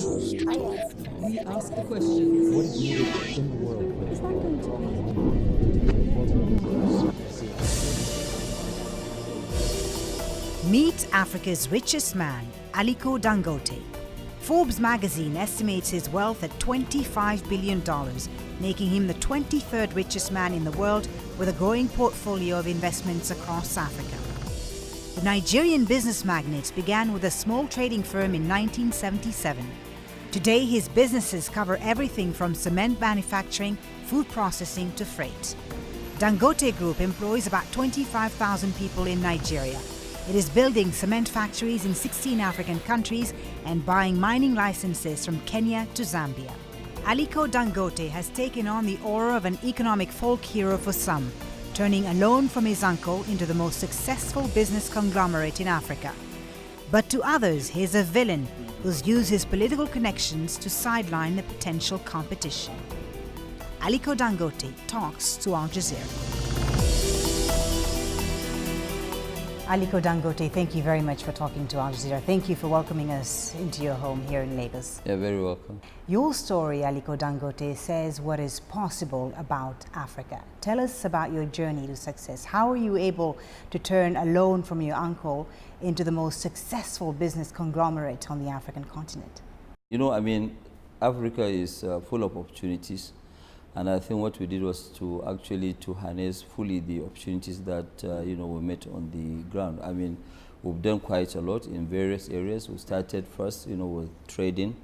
We ask the questions. What is needed in the world? Meet Africa's richest man, Aliko Dangote. Forbes magazine estimates his wealth at $25 billion, making him the 23rd richest man in the world with a growing portfolio of investments across Africa. The Nigerian business magnate began with a small trading firm in 1977. Today, his businesses cover everything from cement manufacturing, food processing to freight. Dangote Group employs about 25,000 people in Nigeria. It is building cement factories in 16 African countries and buying mining licenses from Kenya to Zambia. Aliko Dangote has taken on the aura of an economic folk hero for some, turning a loan from his uncle into the most successful business conglomerate in Africa. But to others, he is a villain who's used his political connections to sideline the potential competition. Aliko Dangote talks to Al Jazeera. Aliko Dangote, thank you very much for talking to Al Jazeera. Thank you for welcoming us into your home here in Lagos. You're very welcome. Your story, Aliko Dangote, says what is possible about Africa. Tell us about your journey to success. How are you able to turn a loan from your uncle into the most successful business conglomerate on the African continent? You know, I mean, Africa is full of opportunities. And I think what we did was to actually harness fully the opportunities that, we met on the ground. I mean, we've done quite a lot in various areas. We started first, with trading.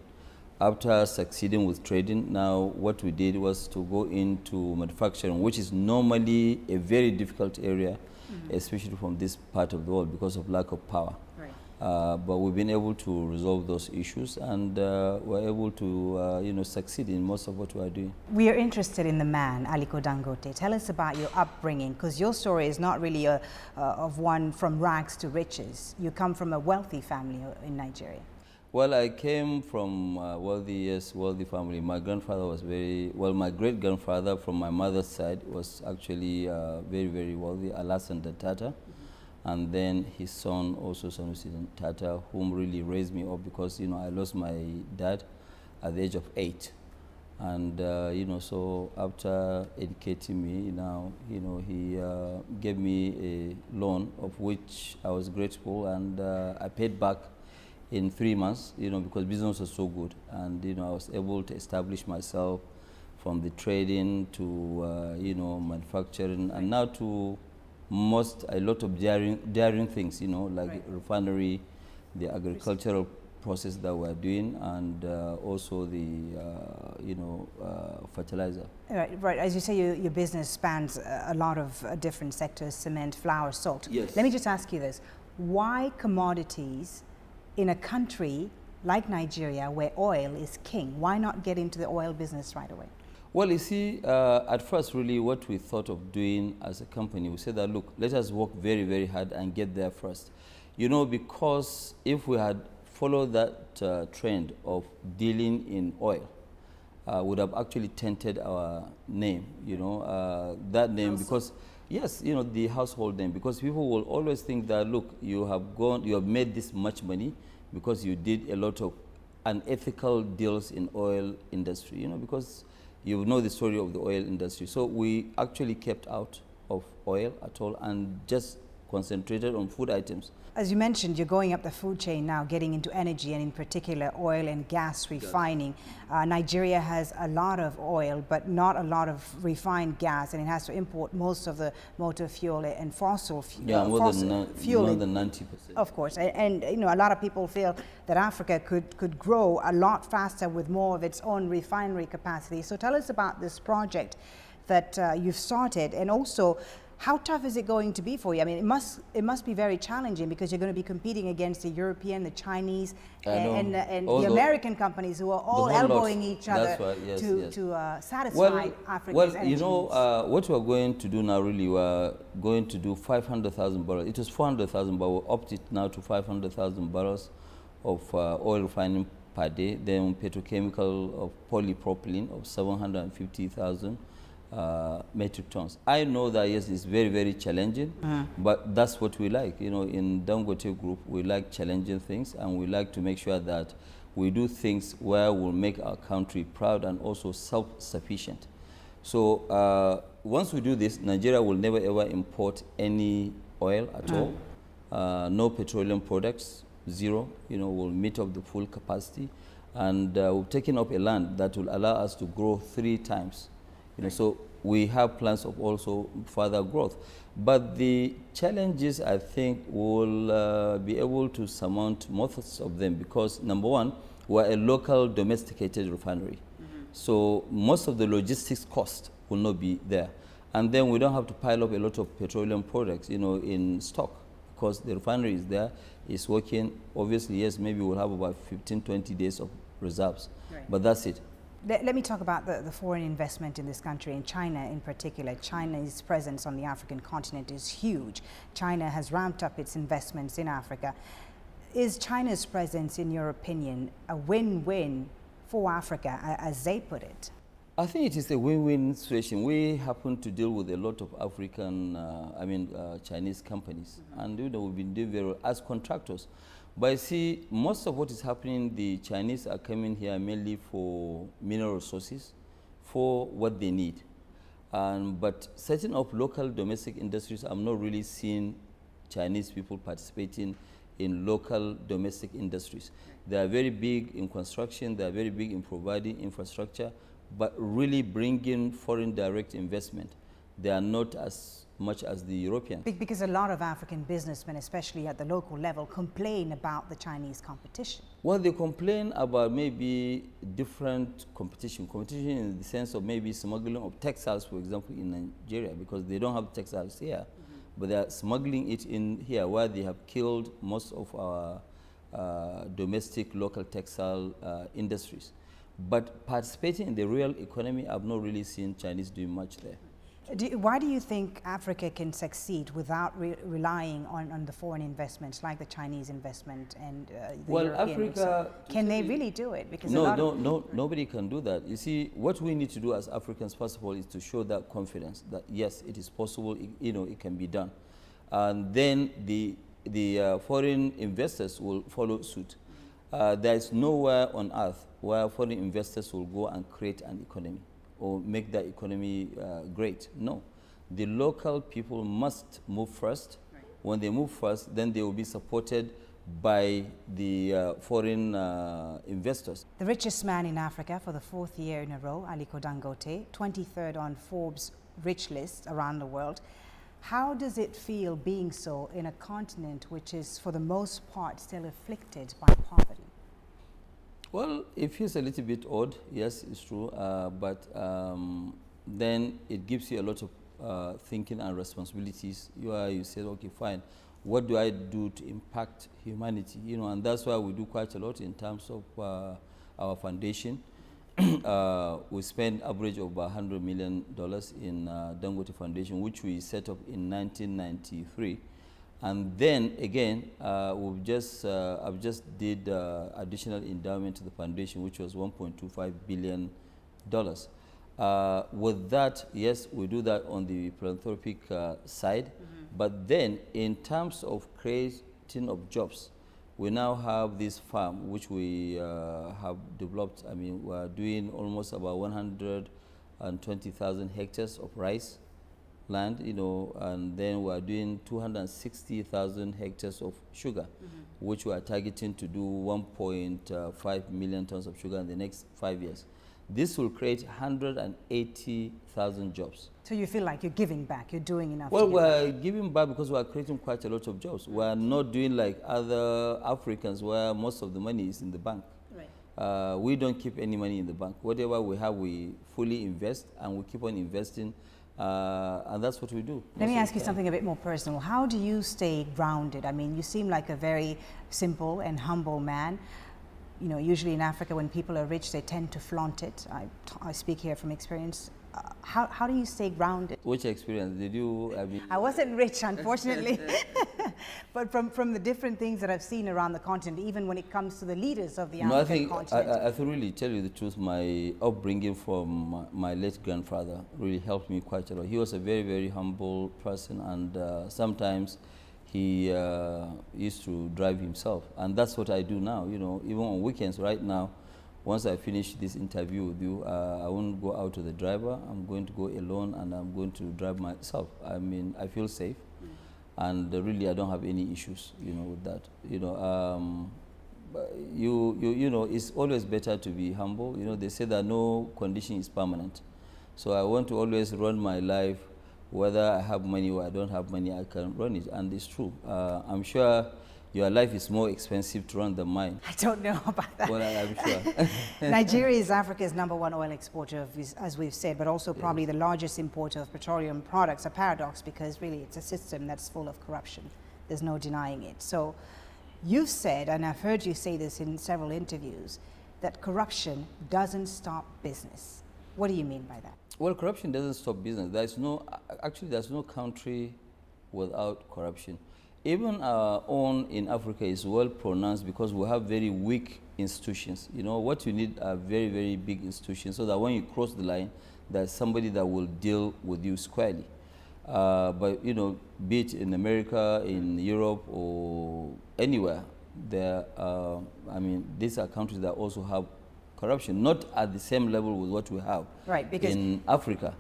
After succeeding with trading, now what we did was to go into manufacturing, which is normally a very difficult area, especially from this part of the world because of lack of power. Right. But we've been able to resolve those issues, and we're able to, succeed in most of what we are doing. We are interested in the man, Aliko Dangote. Tell us about your upbringing, because your story is not really of one from rags to riches. You come from a wealthy family in Nigeria. Well, I came from wealthy family. My grandfather was my great-grandfather from my mother's side was actually very, very wealthy, Alassane Tata. And then his son, also Sanusi Tata, whom really raised me up because, I lost my dad at the age of 8. And, so after educating me, he gave me a loan of which I was grateful, and I paid back in 3 months, because business was so good. And, I was able to establish myself from the trading to, manufacturing, and now to a lot of daring things, like refinery, the agricultural process that we're doing, and also the, fertilizer. Right. As you say, your business spans a lot of different sectors: cement, flour, salt. Yes. Let me just ask you this: why commodities in a country like Nigeria, where oil is king? Why not get into the oil business right away? Well, you see, at first, really, what we thought of doing as a company, we said that, look, let us work very, very hard and get there first. Because if we had followed that trend of dealing in oil, would have actually tainted our name, that name, because, yes, the household name, because people will always think that, look, you have made this much money because you did a lot of unethical deals in oil industry, because you know the story of the oil industry. So we actually kept out of oil at all and just concentrated on food items. As you mentioned, you're going up the food chain now, getting into energy, and in particular oil and gas refining. Nigeria has a lot of oil, but not a lot of refined gas, and it has to import most of the motor fuel and fossil fuel. Yeah, more than 90%. Of course, and a lot of people feel that Africa could grow a lot faster with more of its own refinery capacity. So tell us about this project that you've started, and also, how tough is it going to be for you? I mean, it must be very challenging, because you're going to be competing against the European, the Chinese, and the American companies who are all elbowing each other to satisfy Africa's energy needs. What we're going to do now, really, we're going to do 500,000 barrels. It was 400,000, but we upped it now to 500,000 barrels of oil refining per day. Then petrochemical of polypropylene of 750,000. Metric tons. I know that, yes, it's very, very challenging, but that's what we like. In Dangote Group, we like challenging things, and we like to make sure that we do things where we'll make our country proud and also self-sufficient. So once we do this, Nigeria will never ever import any oil at all. No petroleum products, zero. We'll meet up the full capacity, and we've taken up a land that will allow us to grow 3 times. So we have plans of also further growth. But the challenges, I think, will be able to surmount most of them because, number one, we're a local domesticated refinery. So most of the logistics cost will not be there. And then we don't have to pile up a lot of petroleum products, in stock because the refinery is there, it's working. Obviously, yes, maybe we'll have about 15, 20 days of reserves, but that's it. Let me talk about the foreign investment in this country, in China in particular. China's presence on the African continent is huge. China has ramped up its investments in Africa. Is China's presence, in your opinion, a win-win for Africa, as they put it? I think it is a win-win situation. We happen to deal with a lot of African, Chinese companies, and we've been doing very well as contractors. But I see most of what is happening, the Chinese are coming here mainly for mineral resources, for what they need. But setting up local domestic industries, I'm not really seeing Chinese people participating in local domestic industries. They are very big in construction, they are very big in providing infrastructure, but really bringing foreign direct investment, they are not as much as the Europeans. Because a lot of African businessmen, especially at the local level, complain about the Chinese competition. Well, they complain about maybe different competition. Competition in the sense of maybe smuggling of textiles, for example, in Nigeria, because they don't have textiles here, but they are smuggling it in here where they have killed most of our domestic local textile industries. But participating in the real economy, I've not really seen Chinese doing much there. Why do you think Africa can succeed without relying on the foreign investments like the Chinese investment and the European? Africa, can they really do it? Because nobody can do that. You see, what we need to do as Africans, first of all, is to show that confidence that yes, it is possible. It can be done, and then the foreign investors will follow suit. There is nowhere on earth where foreign investors will go and create an economy or make that economy great. No. The local people must move first. Right. When they move first, then they will be supported by the foreign investors. The richest man in Africa for the 4th year in a row, Aliko Dangote, 23rd on Forbes' rich list around the world. How does it feel being so in a continent which is, for the most part, still afflicted by poverty? Well, it feels a little bit odd, yes, it's true, but then it gives you a lot of thinking and responsibilities. You say, okay, fine, what do I do to impact humanity? And that's why we do quite a lot in terms of our foundation. We spend average of $100 million in Dangote Foundation, which we set up in 1993. And then again, I've just did additional endowment to the foundation, which was $1.25 billion. With that, yes, we do that on the philanthropic side. But then, in terms of creating of jobs, we now have this farm which we have developed. I mean, we're doing almost about 120,000 hectares of rice land, and then we are doing 260,000 hectares of sugar, which we are targeting to do 1.5 million tons of sugar in the next 5 years. This will create 180,000 jobs. So you feel like you're giving back, you're doing enough? Well, we're giving back because we're creating quite a lot of jobs. We're not doing like other Africans where most of the money is in the bank. Right. We don't keep any money in the bank. Whatever we have, we fully invest, and we keep on investing. And that's what we do. Let me ask you something a bit more personal. How do you stay grounded? I mean, you seem like a very simple and humble man. Usually in Africa, when people are rich, they tend to flaunt it. I speak here from experience. How do you stay grounded? Which experience did you? I wasn't rich, unfortunately. But from the different things that I've seen around the continent, even when it comes to the leaders of the African continent. I can really tell you the truth. My upbringing from my late grandfather really helped me quite a lot. He was a very, very humble person, and sometimes he used to drive himself, and that's what I do now. You know, even on weekends right now, once I finish this interview with you, I won't go out to the driver. I'm going to go alone, and I'm going to drive myself. I mean, I feel safe, and really I don't have any issues, you know, with that. You know, you know, it's always better to be humble. You know, they say that no condition is permanent. So I want to always run my life, whether I have money or I don't have money, I can run it, and it's true. I'm sure your life is more expensive to run than mine. I don't know about that. Well, I'm sure. Nigeria is Africa's #1 oil exporter, as we've said, but also probably the largest importer of petroleum products. A paradox, because really it's a system that's full of corruption. There's no denying it. So you've said, and I've heard you say this in several interviews, that corruption doesn't stop business. What do you mean by that? Well, corruption doesn't stop business. There's no country without corruption. Even our own in Africa is well pronounced because we have very weak institutions. You know, what you need are very, very big institutions so that when you cross the line, there's somebody that will deal with you squarely. But, you know, be it in America, in Europe, or anywhere, there, I mean, these are countries that also have corruption, not at the same level with what we have because in Africa.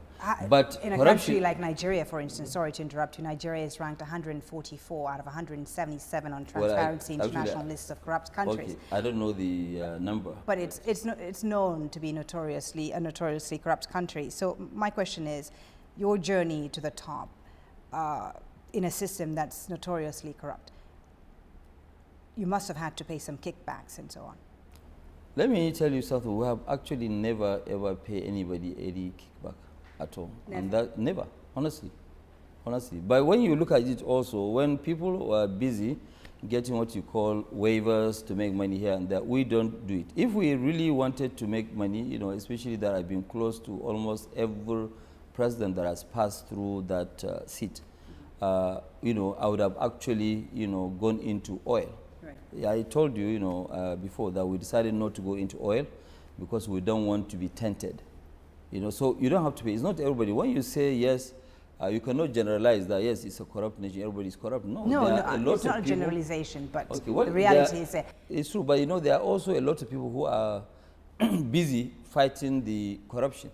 But in a country like Nigeria, for instance, sorry to interrupt you, Nigeria is ranked 144 out of 177 on Transparency International list of corrupt countries. Okay, I don't know the number. But it's known to be a notoriously corrupt country. So my question is, your journey to the top in a system that's notoriously corrupt, you must have had to pay some kickbacks and so on. Let me tell you something. We have actually never ever paid anybody any kickback at all. Never. And that never, honestly. But when you look at it also, when people were busy getting what you call waivers to make money here and there, we don't do it. If we really wanted to make money, you know, especially that I've been close to almost every president that has passed through that seat, you know, I would have actually, you know, gone into oil. Right. Yeah, I told you, you know, before that we decided not to go into oil because we don't want to be tainted. You know, so you don't have to pay. It's not everybody. When you say yes, you cannot generalize that, yes, it's a corrupt nation, everybody is corrupt. No, it's not a generalization, but okay, well, the reality is that. It's true, but you know, there are also a lot of people who are busy fighting the corruption.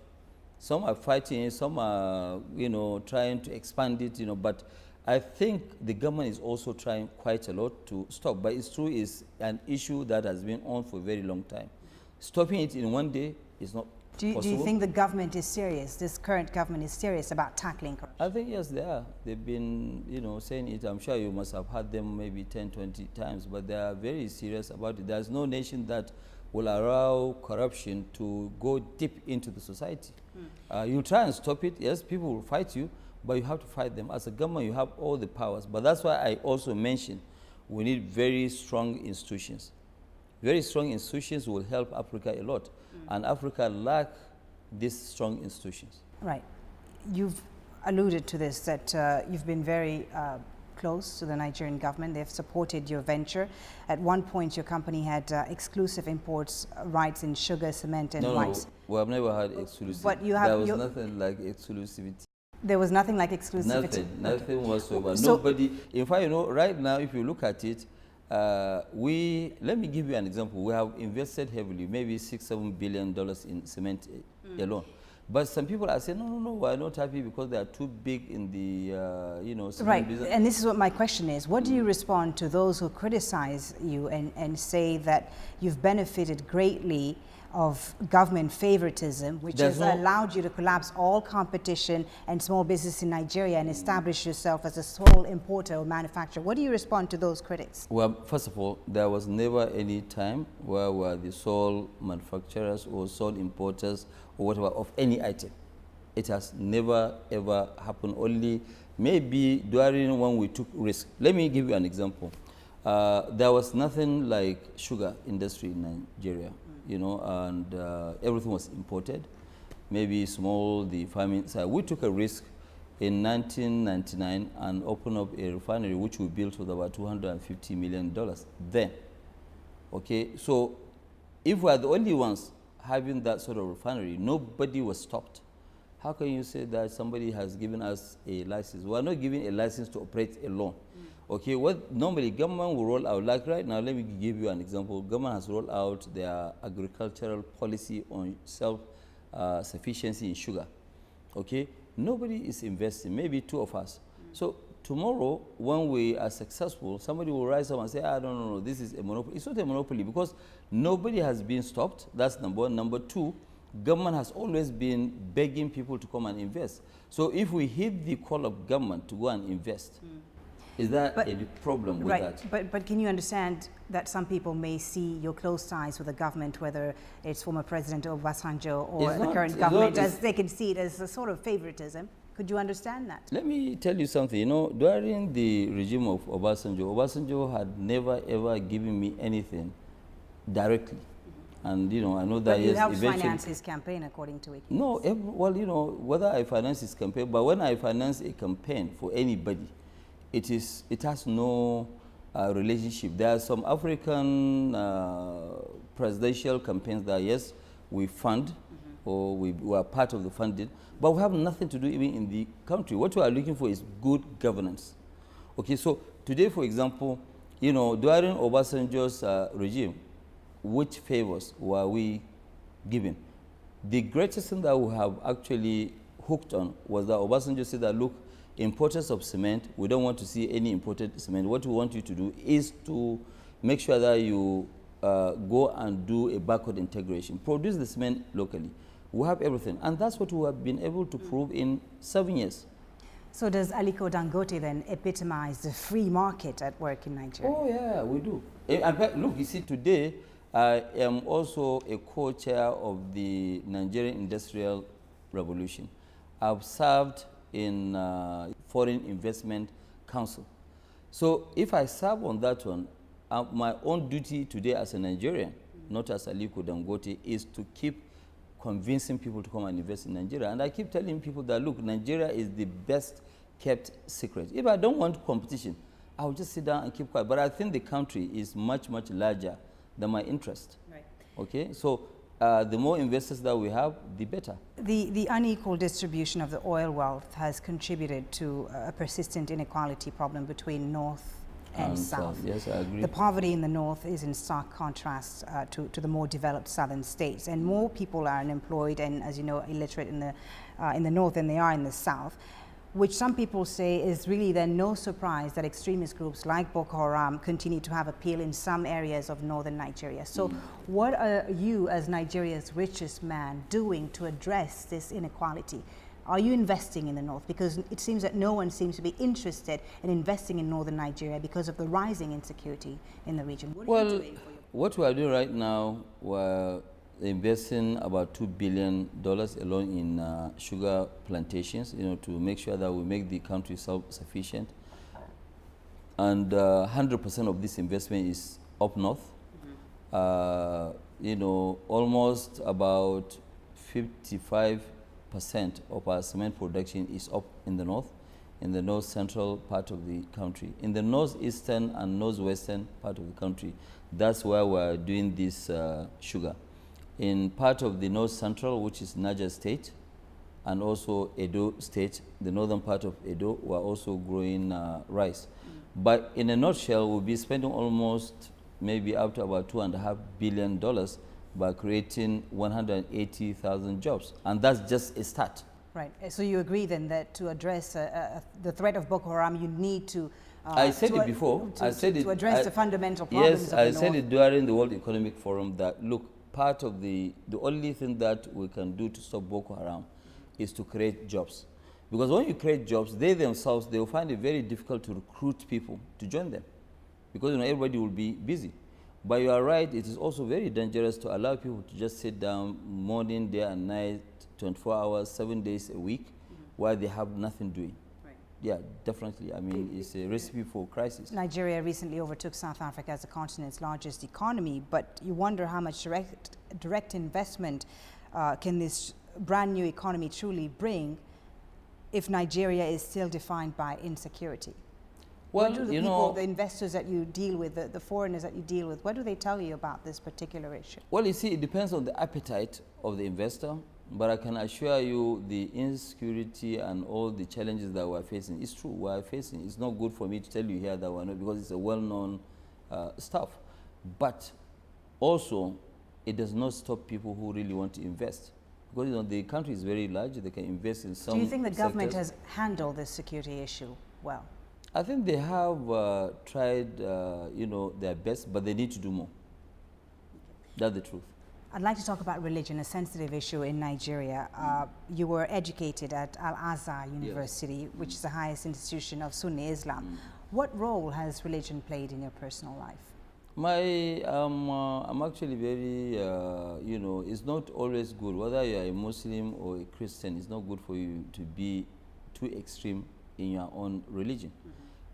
Some are fighting it, some are, you know, trying to expand it, you know, but I think the government is also trying quite a lot to stop. But it's true, it's an issue that has been on for a very long time. Stopping it in one day is not Do you think the government is serious, this current government is serious about tackling corruption? I think, yes, they are. They've been, you know, saying it. I'm sure you must have heard them maybe 10, 20 times, but they are very serious about it. There's no nation that will allow corruption to go deep into the society. You try and stop it, yes, people will fight you, but you have to fight them. As a government, you have all the powers. But that's why I also mentioned we need very strong institutions. Very strong institutions will help Africa a lot. And Africa lacks these strong institutions. Right. You've alluded to this, that you've been very close to the Nigerian government. They've supported your venture. At one point, your company had exclusive imports rights in sugar, cement, and rice. No, we have never had exclusivity. But you have, there was nothing like exclusivity. There was nothing like exclusivity? Nothing whatsoever. So nobody, in fact, you know, right now, if you look at it, let me give you an example. We have invested heavily, maybe $6-7 billion in cement alone. But some people are saying, no, we're not happy because they are too big in the, you know, cement business. And this is what my question is. What do you respond to those who criticize you and say that you've benefited greatly of government favoritism, which has allowed you to collapse all competition and small business in Nigeria and establish yourself as a sole importer or manufacturer? What do you respond to those critics? Well, first of all, there was never any time where we were the sole manufacturers or sole importers or whatever of any item. It has never, ever happened. Only maybe during when we took risk. Let me give you an example. There was nothing like sugar industry in Nigeria. You know, and everything was imported, maybe small, the farming side. We took a risk in 1999 and opened up a refinery which we built with about $250 million then. Okay, so if we are the only ones having that sort of refinery, nobody was stopped. How can you say that somebody has given us a license? We are not giving a license to operate alone. Okay, what normally government will roll out, like right now, let me give you an example. Government has rolled out their agricultural policy on self-sufficiency in sugar. Okay, nobody is investing, maybe two of us. So tomorrow, when we are successful, somebody will rise up and say, ah, no, this is a monopoly. It's not a monopoly because nobody has been stopped. That's number one. Number two, government has always been begging people to come and invest. So if we hit the call of government to go and invest, is that a problem with that? But can you understand that some people may see your close ties with the government, whether it's former President Obasanjo or the current government, as they can see it as a sort of favoritism? Could you understand that? Let me tell you something. You know, during the regime of Obasanjo had never ever given me anything directly. And you know, I know that but you helped finance his campaign, according to it. No, well, you know, whether I finance his campaign, but when I finance a campaign for anybody, it has no relationship. There are some African presidential campaigns that, yes, we fund, or we are part of the funding, but we have nothing to do even in the country. What we are looking for is good governance. Okay, so today, for example, you know, during Obasanjo's regime, which favors were we given? The greatest thing that we have actually hooked on was that Obasanjo said that, look, importers of cement, we don't want to see any imported cement. What we want you to do is to make sure that you go and do a backward integration, produce the cement locally. We have everything, and that's what we have been able to prove in 7 years. So does Aliko Dangote then epitomize the free market at work in Nigeria? Oh yeah, we do. In fact, look, you see, today I am also a co-chair of the Nigerian Industrial Revolution. I've served in Foreign Investment Council. So if I serve on that one, my own duty today as a Nigerian, not as Aliko Dangote, is to keep convincing people to come and invest in Nigeria. And I keep telling people that, look, Nigeria is the best kept secret. If I don't want competition, I'll just sit down and keep quiet. But I think the country is much, much larger than my interest. Right. Okay, so the more investors that we have, the better. The unequal distribution of the oil wealth has contributed to a persistent inequality problem between North and South. Yes, I agree. The poverty in the North is in stark contrast to the more developed southern states, and more people are unemployed and, as you know, illiterate in the North than they are in the South, which some people say is really then no surprise that extremist groups like Boko Haram continue to have appeal in some areas of northern Nigeria. So what are you, as Nigeria's richest man, doing to address this inequality? Are you investing in the North? Because it seems that no one seems to be interested in investing in northern Nigeria because of the rising insecurity in the region. What are you doing for your... What we are doing right now, we're investing about $2 billion alone in sugar plantations, you know, to make sure that we make the country self-sufficient. And 100% of this investment is up north. You know, almost about 55% of our cement production is up in the north central part of the country. In the northeastern and northwestern part of the country, that's where we're doing this sugar. In part of the north central, which is Niger State, and also Edo State, the northern part of Edo, we're also growing rice. But in a nutshell, we'll be spending almost maybe up to about $2.5 billion by creating 180,000 jobs. And that's just a start. Right. So you agree then that to address the threat of Boko Haram, you need to... I said it before. To address the fundamental problems of the Yes, I said it during the World Economic Forum that, look, part of the only thing that we can do to stop Boko Haram is to create jobs. Because when you create jobs, they themselves, they will find it very difficult to recruit people to join them. Because, you know, everybody will be busy. But you are right, it is also very dangerous to allow people to just sit down morning, day and night, 24 hours, 7 days a week, while they have nothing doing. Right. Yeah, definitely. I mean, it's a recipe for crisis. Nigeria recently overtook South Africa as the continent's largest economy, but you wonder how much direct investment can this brand new economy truly bring if Nigeria is still defined by insecurity? Well, what do the people, the investors that you deal with, the foreigners that you deal with, what do they tell you about this particular issue? Well, you see, it depends on the appetite of the investor But I can assure you the insecurity and all the challenges that we're facing, it's true, we're facing. It's not good for me to tell you here that we're not, because it's a well-known stuff. But also, it does not stop people who really want to invest. Because the country is very large, they can invest in some. Do you think the government sectors. has handled this security issue well? I think they have tried, their best, but they need to do more. That's the truth. I'd like to talk about religion, a sensitive issue in Nigeria. You were educated at Al-Azhar University, yes, which is the highest institution of Sunni Islam. What role has religion played in your personal life? I'm actually very, it's not always good. Whether you are a Muslim or a Christian, it's not good for you to be too extreme in your own religion.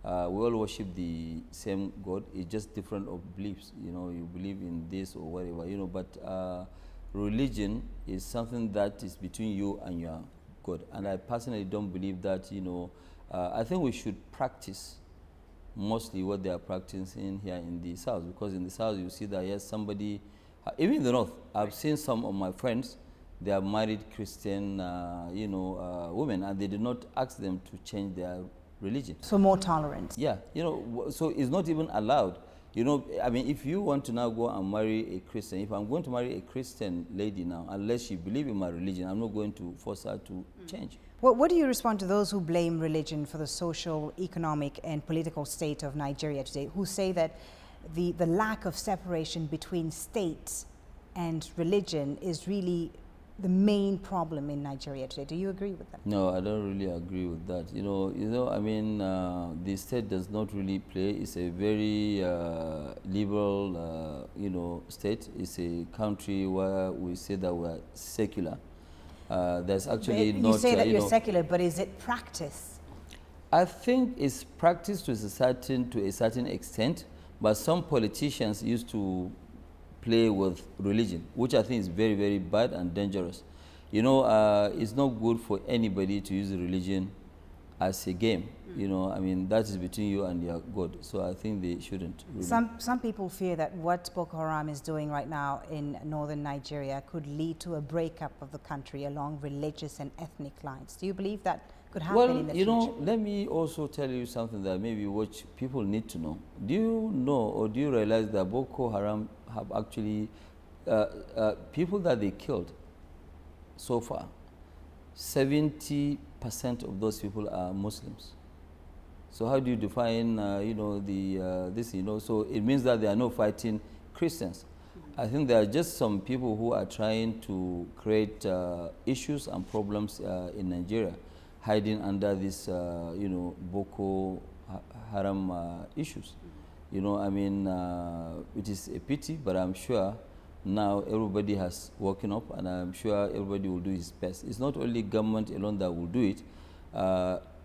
We all worship the same God. It's just different of beliefs. You believe in this or whatever, but religion is something that is between you and your God. And I personally don't believe that, I think we should practice mostly what they are practicing here in the South, because in the South you see that, yes, somebody, even in the North, I've seen some of my friends, they are married Christian, women, and they did not ask them to change their religion. So more tolerance. Yeah, so it's not even allowed. If you want to now go and marry a Christian, if I'm going to marry a Christian lady now, unless she believes in my religion, I'm not going to force her to change. What do you respond to those who blame religion for the social, economic, and political state of Nigeria today, who say that the lack of separation between state and religion is really the main problem in Nigeria today? Do you agree with that? No, I don't really agree with that. The state does not really play. It's a very liberal, state. It's a country where we say that we're secular. There's actually you not. You say that you're secular, but is it practice? I think it's practiced to a certain extent, but some politicians used to play with religion, which I think is very, very bad and dangerous. It's not good for anybody to use religion as a game. That is between you and your God. So I think they shouldn't. Really. Some people fear that what Boko Haram is doing right now in northern Nigeria could lead to a breakup of the country along religious and ethnic lines. Do you believe that could happen in the future? Let me also tell you something that maybe which people need to know. Do you know or do you realize that Boko Haram have actually people that they killed so far, 70% of those people are Muslims. So how do you define, this, so it means that they are not fighting Christians. I think there are just some people who are trying to create issues and problems in Nigeria, hiding under this, Boko Haram issues. It is a pity, but I'm sure now everybody has woken up, and I'm sure everybody will do his best. It's not only government alone that will do it.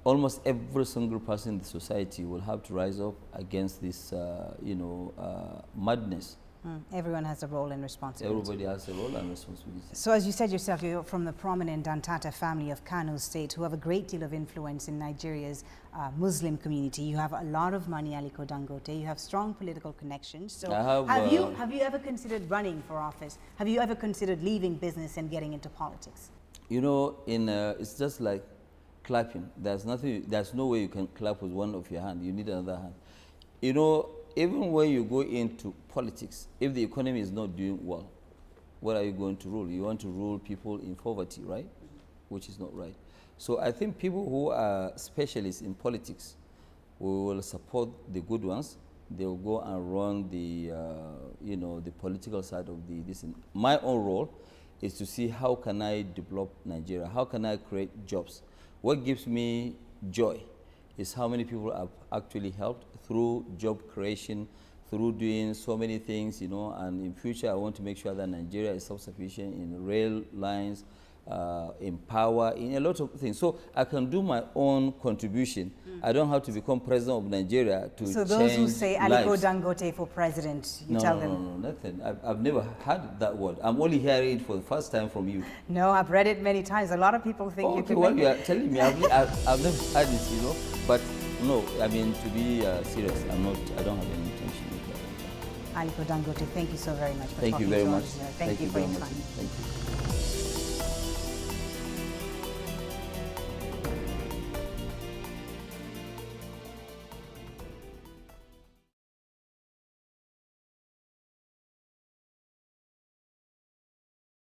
Almost every single person in the society will have to rise up against this, madness. Everyone has a role and responsibility. Everybody has a role and responsibility. So as you said yourself, you're from the prominent Dantata family of Kano State, who have a great deal of influence in Nigeria's Muslim community. You have a lot of money, Aliko Dangote. You have strong political connections. So have you ever considered running for office? Have you ever considered leaving business and getting into politics? It's just like clapping. There's no way you can clap with one of your hands. You need another hand. Even when you go into politics, if the economy is not doing well, what are you going to rule? You want to rule people in poverty, right? Which is not right. So I think people who are specialists in politics, we will support the good ones. They will go and run the, the political side of this. My own role is to see how can I develop Nigeria? How can I create jobs? What gives me joy is how many people have actually helped through job creation, through doing so many things, and in future I want to make sure that Nigeria is self-sufficient in rail lines, in power, in a lot of things. So I can do my own contribution. I don't have to become president of Nigeria to change lives. So those who say Aliko Dangote for president, you tell them? No, nothing. I've never heard that word. I'm only hearing it for the first time from you. No, I've read it many times. A lot of people think you can make you are telling me, I've never heard this, but no, to be serious, I don't have any intention with that. Aliko Dangote, thank you so very much for talking to us. Thank you for your time. Thank you.